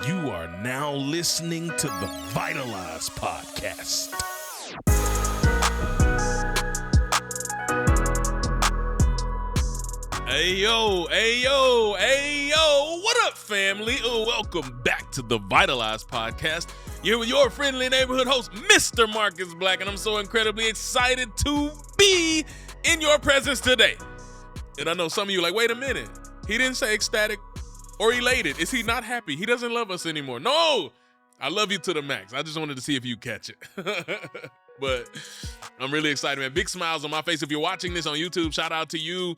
You are now listening to the Vitalize Podcast. Hey yo, what up, family? Welcome back to the Vitalize Podcast. You're here with your friendly neighborhood host, Mr. Marcus Black, and I'm so incredibly excited to be in your presence today. And I know some of you are like, wait a minute, he didn't say ecstatic or elated. Is he not happy? He doesn't love us anymore. No, I love you to the max. I just wanted to see if you catch it. But I'm really excited, man. Big smiles on my face. If you're watching this on YouTube, shout out to you.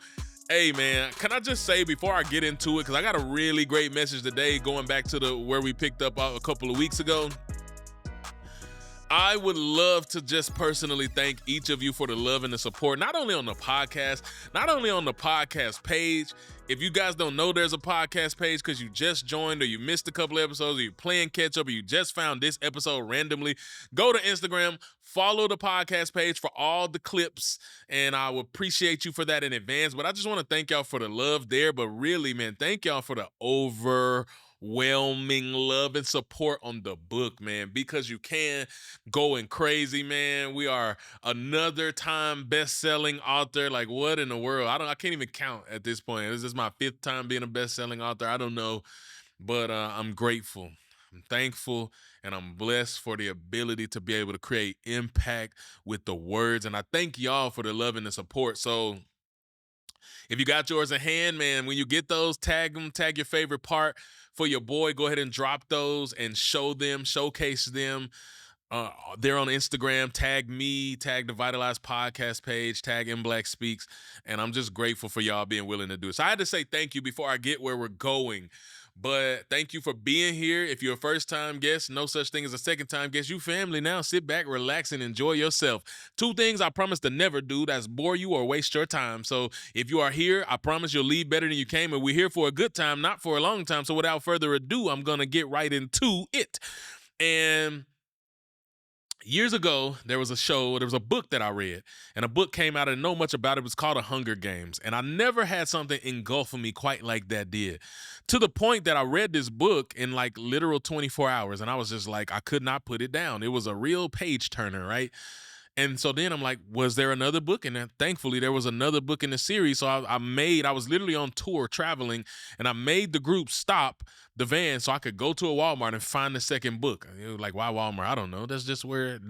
Hey, man, can I just say before I get into it, because I got a really great message today going back to where we picked up a couple of weeks ago. I would love to just personally thank each of you for the love and the support, not only on the podcast, not only on the podcast page. If you guys don't know there's a podcast page because you just joined or you missed a couple episodes or you're playing catch up or you just found this episode randomly, go to Instagram, follow the podcast page for all the clips, and I would appreciate you for that in advance. But I just want to thank y'all for the love there. But really, man, thank y'all for the overwhelming love and support on the book, man, because you can going crazy, man. We are another time best-selling author. Like, what in the world? I can't even count at this point. This is my 5th time being a best-selling author. I don't know, but I'm grateful. I'm thankful, and I'm blessed for the ability to be able to create impact with the words. And I thank y'all for the love and the support. So if you got yours in hand, man, when you get those, tag them, tag your favorite part for your boy. Go ahead and drop those and show them, showcase them. They're on Instagram. Tag me, tag the Vitalize Podcast page, tag M Black Speaks, and I'm just grateful for y'all being willing to do it. So I had to say thank you before I get where we're going. But thank you for being here. If you're a first-time guest, no such thing as a second-time guest. You family now. Sit back, relax, and enjoy yourself. 2 things I promise to never do. That's bore you or waste your time. So if you are here, I promise you'll leave better than you came. And we're here for a good time, not for a long time. So without further ado, I'm going to get right into it. And years ago, there was a book that I read, and a book came out. I didn't know much about it. It was called The Hunger Games, and I never had something engulf me quite like that did, to the point that I read this book in like literal 24 hours, and I was just like, I could not put it down. It was a real page turner, right? And so then I'm like, was there another book? And thankfully, there was another book in the series. So I was literally on tour traveling, and I made the group stop the van so I could go to a Walmart and find the second book. And it was like, why Walmart? I don't know. That's just where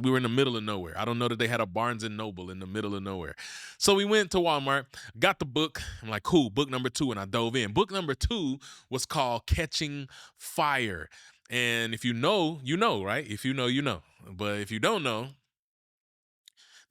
we were in the middle of nowhere. I don't know that they had a Barnes and Noble in the middle of nowhere. So we went to Walmart, got the book. I'm like, cool, book number 2. And I dove in. Book number 2 was called Catching Fire. And if you know, you know, right? If you know, you know. But if you don't know,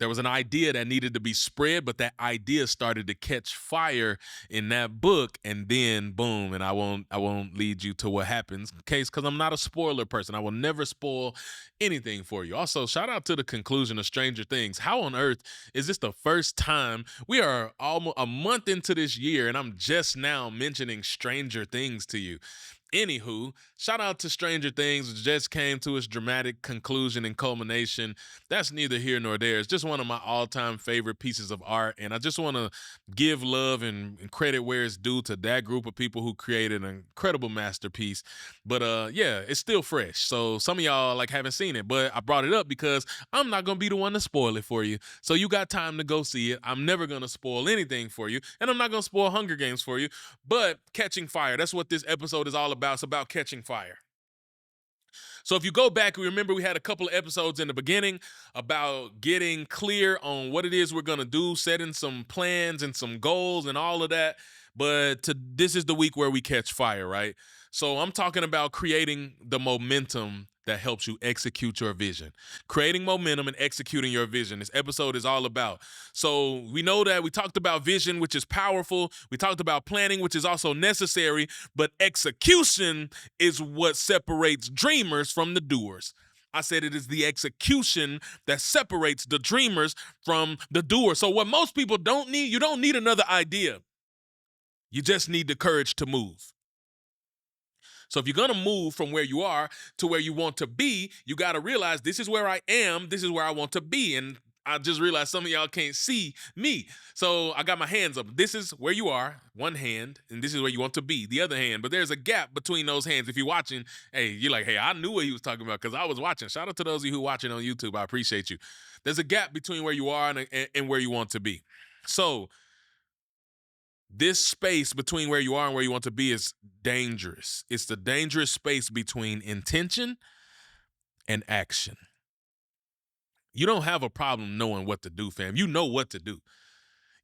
there was an idea that needed to be spread, but that idea started to catch fire in that book, and then boom, and I won't lead you to what happens, because I'm not a spoiler person. I will never spoil anything for you. Also, shout out to the conclusion of Stranger Things. How on earth is this the first time? We are almost a month into this year, and I'm just now mentioning Stranger Things to you. Anywho, shout out to Stranger Things, which just came to its dramatic conclusion and culmination. That's neither here nor there. It's just one of my all-time favorite pieces of art, and I just want to give love and credit where it's due to that group of people who created an incredible masterpiece. But yeah, it's still fresh. So some of y'all like haven't seen it, but I brought it up because I'm not gonna be the one to spoil it for you. So you got time to go see it. I'm never gonna spoil anything for you, and I'm not gonna spoil Hunger Games for you. But Catching Fire, that's what this episode is all about. It's about catching fire. So if you go back, remember we had a couple of episodes in the beginning about getting clear on what it is we're going to do, setting some plans and some goals and all of that. But this is the week where we catch fire, right? So I'm talking about creating the momentum that helps you execute your vision. Creating momentum and executing your vision. This episode is all about. So we know that we talked about vision, which is powerful. We talked about planning, which is also necessary. But execution is what separates dreamers from the doers. I said it is the execution that separates the dreamers from the doers. So what most people don't need, you don't need another idea. You just need the courage to move. So if you're going to move from where you are to where you want to be, you got to realize this is where I am, this is where I want to be. And I just realized some of y'all can't see me. So I got my hands up. This is where you are, one hand, and this is where you want to be, the other hand. But there's a gap between those hands. If you're watching, hey, you're like, hey, I knew what he was talking about because I was watching. Shout out to those of you who are watching on YouTube. I appreciate you. There's a gap between where you are and where you want to be. So this space between where you are and where you want to be is dangerous. It's the dangerous space between intention and action. You don't have a problem knowing what to do, fam. You know what to do.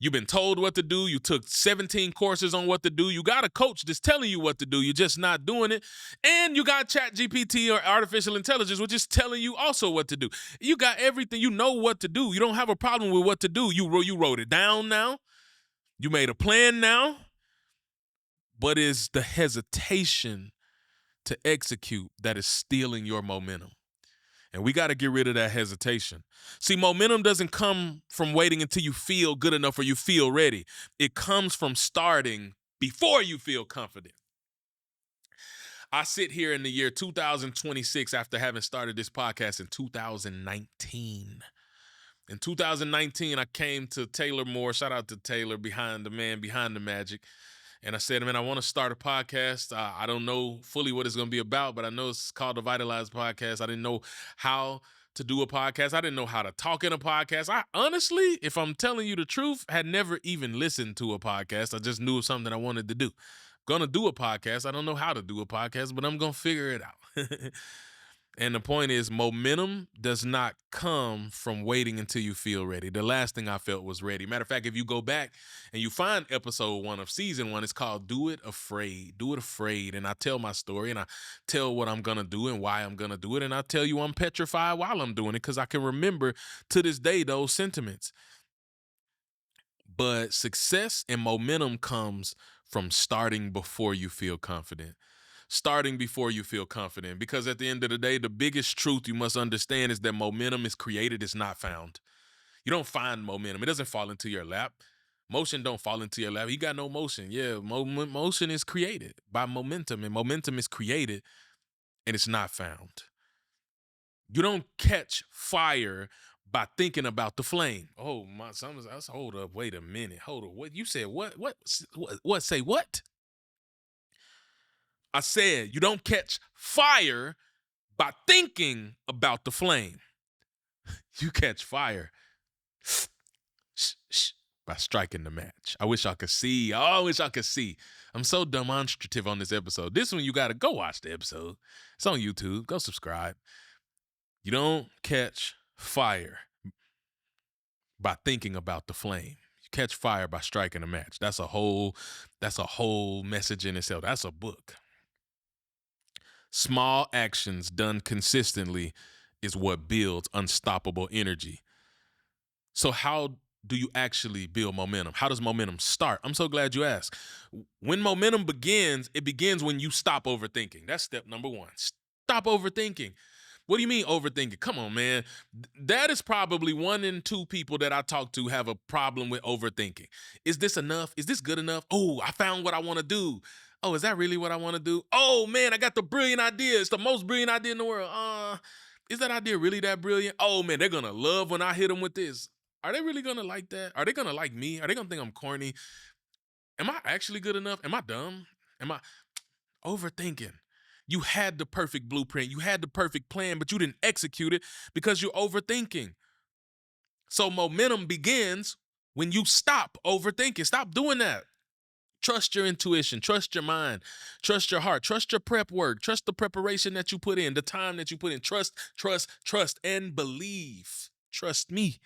You've been told what to do. You took 17 courses on what to do. You got a coach that's telling you what to do. You're just not doing it. And you got ChatGPT or artificial intelligence, which is telling you also what to do. You got everything. You know what to do. You don't have a problem with what to do. You wrote it down now. You made a plan now. But it's the hesitation to execute that is stealing your momentum. And we got to get rid of that hesitation. See, momentum doesn't come from waiting until you feel good enough or you feel ready. It comes from starting before you feel confident. I sit here in the year 2026 after having started this podcast in 2019. In 2019, I came to Taylor Moore. Shout out to Taylor, behind the magic. And I said, man, I want to start a podcast. I don't know fully what it's going to be about, but I know it's called the Vitalize Podcast. I didn't know how to do a podcast. I didn't know how to talk in a podcast. I honestly, if I'm telling you the truth, had never even listened to a podcast. I just knew it was something I wanted to do. Going to do a podcast. I don't know how to do a podcast, but I'm going to figure it out. And the point is, momentum does not come from waiting until you feel ready. The last thing I felt was ready. Matter of fact, if you go back and you find episode 1 of season 1, it's called Do It Afraid. Do It Afraid. And I tell my story and I tell what I'm going to do and why I'm going to do it. And I tell you I'm petrified while I'm doing it because I can remember to this day those sentiments. But success and momentum comes from starting before you feel confident. Starting before you feel confident, because at the end of the day, the biggest truth you must understand is that momentum is created, it's not found. You don't find momentum. It doesn't fall into your lap. Motion don't fall into your lap. You got no motion. Yeah, motion is created by momentum, and momentum is created, and it's not found. You don't catch fire by thinking about the flame. Oh, my son, hold up, wait a minute. Hold up. What you said? What? Say what? I said, you don't catch fire by thinking about the flame. You catch fire by striking the match. I wish I could see. I wish I could see. I'm so demonstrative on this episode. This one, you got to go watch the episode. It's on YouTube. Go subscribe. You don't catch fire by thinking about the flame. You catch fire by striking a match. That's a whole message in itself. That's a book. Small actions done consistently is what builds unstoppable energy. So how do you actually build momentum? How does momentum start? I'm so glad you asked. When momentum begins, it begins when you stop overthinking. That's step number 1. Stop overthinking. What do you mean overthinking? Come on, man. That is probably 1 in 2 people that I talk to have a problem with overthinking. Is this enough? Is this good enough? Oh, I found what I want to do. Oh, is that really what I want to do? Oh, man, I got the brilliant idea. It's the most brilliant idea in the world. Is that idea really that brilliant? Oh, man, they're going to love when I hit them with this. Are they really going to like that? Are they going to like me? Are they going to think I'm corny? Am I actually good enough? Am I dumb? Am I overthinking? You had the perfect blueprint. You had the perfect plan, but you didn't execute it because you're overthinking. So momentum begins when you stop overthinking. Stop doing that. Trust your intuition, trust your mind, trust your heart, trust your prep work, trust the preparation that you put in, the time that you put in. Trust, and believe. Trust me.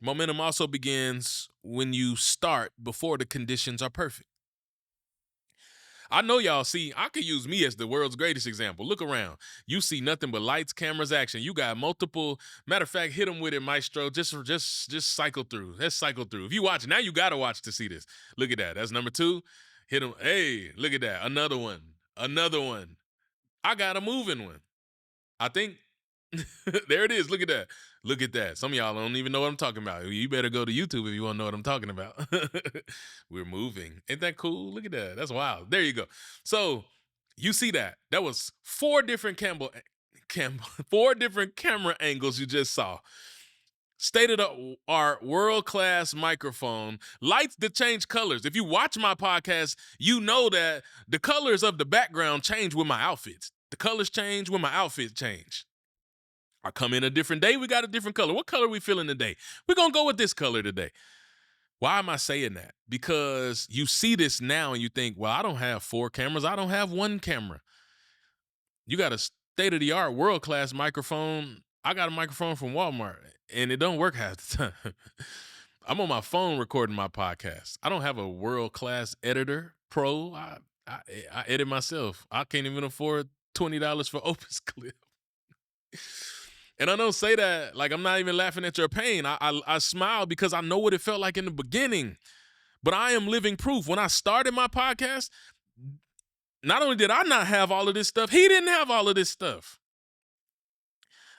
Momentum also begins when you start before the conditions are perfect. I know y'all see, I could use me as the world's greatest example. Look around. You see nothing but lights, cameras, action. You got multiple, matter of fact, hit them with it, maestro. Just cycle through. Let's cycle through. If you watch, now you got to watch to see this. Look at that. That's number 2. Hit them. Hey, look at that. Another one. I got a moving one. I think. There it is. Look at that. Look at that. Some of y'all don't even know what I'm talking about. You better go to YouTube if you want to know what I'm talking about. We're moving. Ain't that cool? Look at that. That's wild. There you go. So you see that. That was 4 different camera angles you just saw. State of the art, world class microphone, lights that change colors. If you watch my podcast, you know that the colors of the background change with my outfits. The colors change when my outfits change. I come in a different day, we got a different color. What color are we feeling today? We're going to go with this color today. Why am I saying that? Because you see this now and you think, well, I don't have 4 cameras. I don't have 1 camera. You got a state of the art, world class microphone. I got a microphone from Walmart and it don't work half the time. I'm on my phone recording my podcast. I don't have a world class editor pro. I, I edit myself. I can't even afford $20 for Opus Clip. And I don't say that like I'm not even laughing at your pain. I smile because I know what it felt like in the beginning. But I am living proof. When I started my podcast, not only did I not have all of this stuff, he didn't have all of this stuff.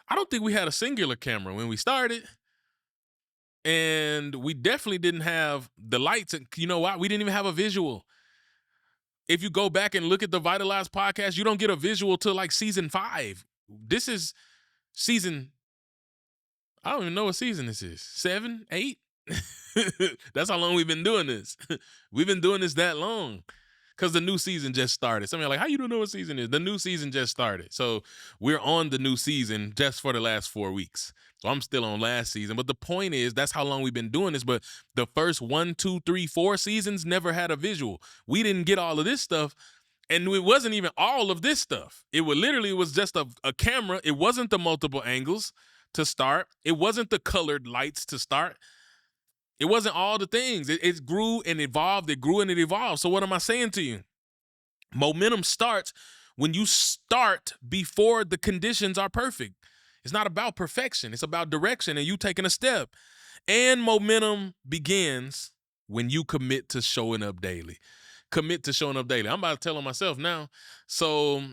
I don't think we had a singular camera when we started. And we definitely didn't have the lights. And you know why? We didn't even have a visual. If you go back and look at the Vitalize podcast, you don't get a visual till like season 5. This is season, I don't even know what season this is. 7, 8? That's how long we've been doing this. We've been doing this that long because the new season just started. Some of you are like, how you don't know what season is? The new season just started. So we're on the new season just for the last 4 weeks. So I'm still on last season. But the point is, that's how long we've been doing this. But the first 1, 2, 3, 4 seasons never had a visual. We didn't get all of this stuff. And it wasn't even all of this stuff. It was just a camera. It wasn't the multiple angles to start. It wasn't the colored lights to start. It wasn't all the things. It grew and evolved. It grew and it evolved. So what am I saying to you? Momentum starts when you start before the conditions are perfect. It's not about perfection. It's about direction and you taking a step. And momentum begins when you commit to showing up daily. Commit to showing up daily. I'm about to tell on myself now. So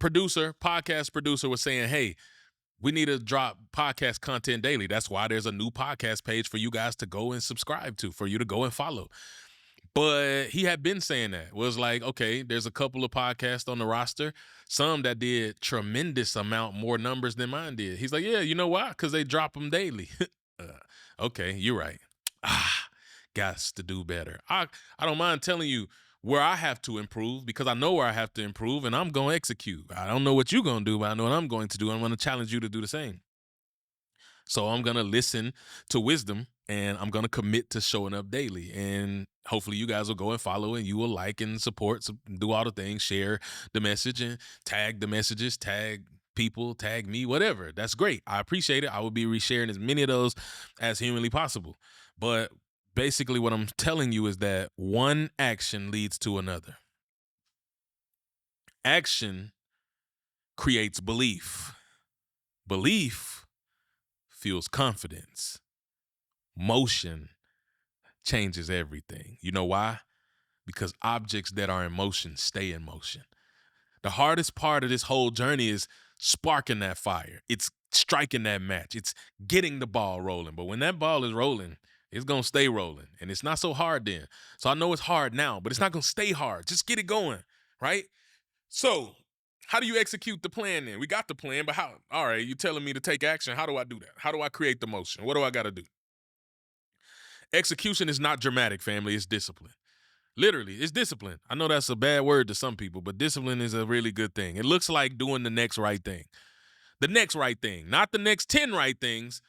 podcast producer was saying, hey, we need to drop podcast content daily. That's why there's a new podcast page for you guys to go and subscribe to, for you to go and follow. But he had been saying that. Was like, okay, there's a couple of podcasts on the roster, some that did tremendous amount more numbers than mine did. He's like, yeah, you know why? Because they drop them daily. Okay, you're right. Gots to do better. I don't mind telling you where I have to improve because I know where I have to improve and I'm going to execute. I don't know what you're going to do, but I know what I'm going to do. I'm going to challenge you to do the same. So I'm going to listen to wisdom and I'm going to commit to showing up daily. And hopefully you guys will go and follow and you will like and support, do all the things, share the message and tag the messages, tag people, tag me, whatever. That's great. I appreciate it. I will be resharing as many of those as humanly possible. But basically what I'm telling you is that one action leads to another. Action creates belief. Belief fuels confidence. Motion changes everything. You know why? Because objects that are in motion stay in motion. The hardest part of this whole journey is sparking that fire. It's striking that match. It's getting the ball rolling. But when that ball is rolling, it's going to stay rolling. And it's not so hard then. So I know it's hard now, but it's not going to stay hard. Just get it going, right? So how do you execute the plan then? We got the plan, but how? All right, you're telling me to take action. How do I do that? How do I create the motion? What do I got to do? Execution is not dramatic, family. It's discipline. Literally, it's discipline. I know that's a bad word to some people, but discipline is a really good thing. It looks like doing the next right thing. The next right thing, not the next 10 right things.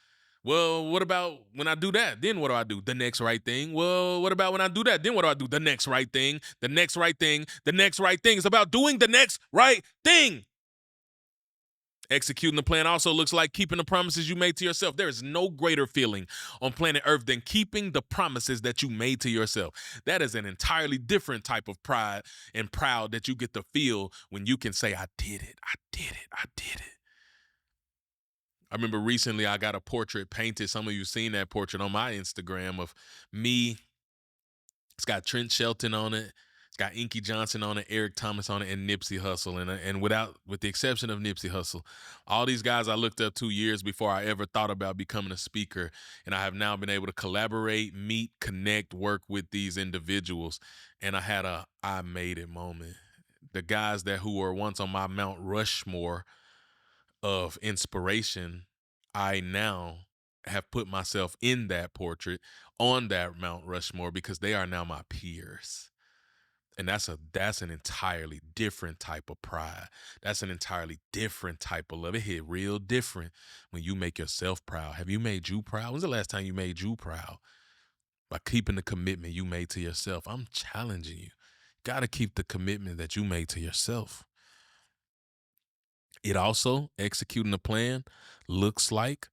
Well, what about when I do that? Then what do I do? The next right thing. Well, what about when I do that? Then what do I do? The next right thing. The next right thing. The next right thing. It's about doing the next right thing. Executing the plan also looks like keeping the promises you made to yourself. There is no greater feeling on planet Earth than keeping the promises that you made to yourself. That is an entirely different type of pride and proud that you get to feel when you can say, I did it, I did it, I did it. I remember recently I got a portrait painted. Some of you seen that portrait on my Instagram of me. It's got Trent Shelton on it. It's got Inky Johnson on it, Eric Thomas on it, and Nipsey Hussle. And with the exception of Nipsey Hussle, all these guys I looked up 2 years before I ever thought about becoming a speaker. And I have now been able to collaborate, meet, connect, work with these individuals. And I had a I made it moment. The guys who were once on my Mount Rushmore of inspiration, I now have put myself in that portrait on that Mount Rushmore because they are now my peers. And that's an entirely different type of pride. That's an entirely different type of love. It hit real different when you make yourself proud. Have you made you proud? When's the last time you made you proud? By keeping the commitment you made to yourself. I'm challenging you. Got to keep the commitment that you made to yourself. It also, executing the plan, looks like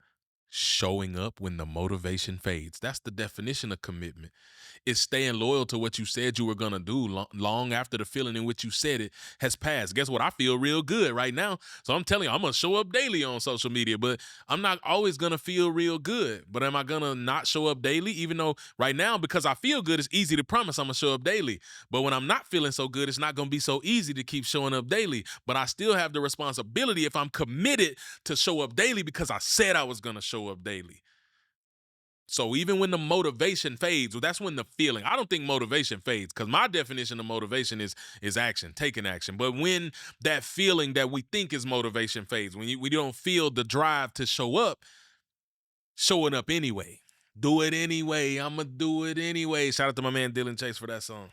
showing up when the motivation fades. That's the definition of commitment. It's staying loyal to what you said you were going to do long after the feeling in which you said it has passed. Guess what? I feel real good right now. So I'm telling you, I'm going to show up daily on social media, but I'm not always going to feel real good. But am I going to not show up daily? Even though right now, because I feel good, it's easy to promise I'm going to show up daily. But when I'm not feeling so good, it's not going to be so easy to keep showing up daily. But I still have the responsibility if I'm committed to show up daily because I said I was going to show up daily. So even when the motivation fades, well, that's when the feeling, I don't think motivation fades because my definition of motivation is action, taking action. But when that feeling that we think is motivation fades, when we don't feel the drive to show up, showing up anyway. Do it anyway. I'm going to do it anyway. Shout out to my man Dylan Chase for that song.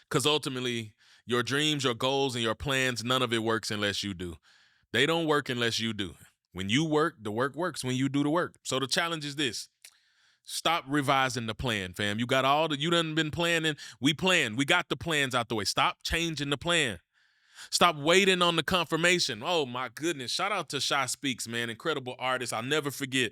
Because ultimately, your dreams, your goals, and your plans, none of it works unless you do. They don't work unless you do. When you work, the work works when you do the work. So the challenge is this. Stop revising the plan, fam. You got you done been planning. We planned. We got the plans out the way. Stop changing the plan. Stop waiting on the confirmation. Oh, my goodness. Shout out to Shy Speaks, man. Incredible artist. I'll never forget.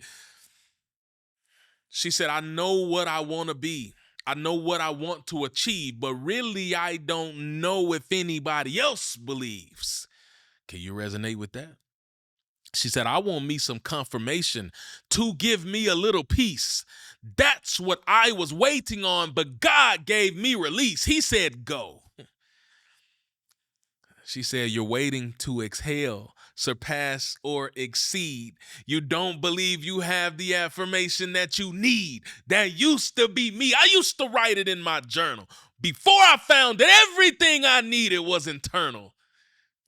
She said, I know what I want to be. I know what I want to achieve, but really I don't know if anybody else believes. Can you resonate with that? She said, I want me some confirmation to give me a little peace. That's what I was waiting on, but God gave me release. He said, go. She said, you're waiting to exhale, surpass, or exceed. You don't believe you have the affirmation that you need. That used to be me. I used to write it in my journal before I found that everything I needed was internal.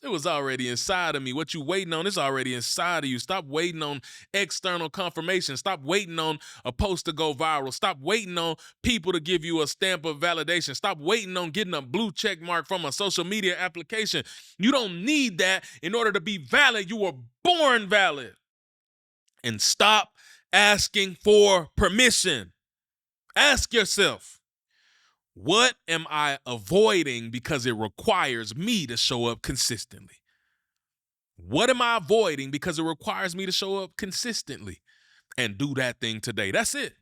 It was already inside of me. What you waiting on is already inside of you. Stop waiting on external confirmation. Stop waiting on a post to go viral. Stop waiting on people to give you a stamp of validation. Stop waiting on getting a blue check mark from a social media application. You don't need that in order to be valid. You were born valid. And stop asking for permission. Ask yourself, what am I avoiding because it requires me to show up consistently? What am I avoiding because it requires me to show up consistently? And do that thing today. That's it.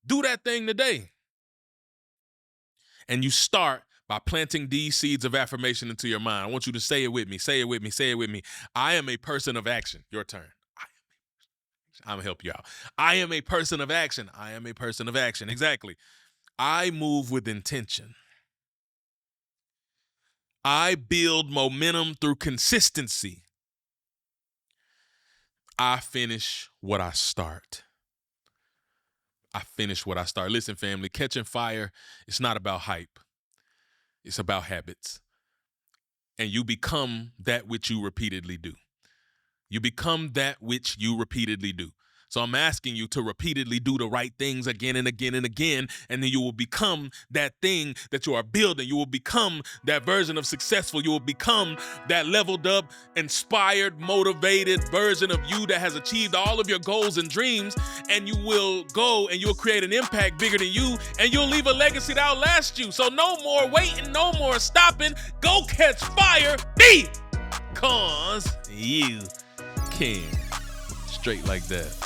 Do that thing today. And you start by planting these seeds of affirmation into your mind. I want you to say it with me. Say it with me. Say it with me. I am a person of action. Your turn. I'm going to help you out. I am a person of action. I am a person of action. Exactly. I move with intention. I build momentum through consistency. I finish what I start. I finish what I start. Listen, family, catching fire, it's not about hype. It's about habits. And you become that which you repeatedly do. You become that which you repeatedly do. So I'm asking you to repeatedly do the right things again and again and again, and then you will become that thing that you are building. You will become that version of successful. You will become that leveled up, inspired, motivated version of you that has achieved all of your goals and dreams, and you will go and you'll create an impact bigger than you, and you'll leave a legacy that outlasts you. So no more waiting, no more stopping. Go catch fire, because you can. Straight like that.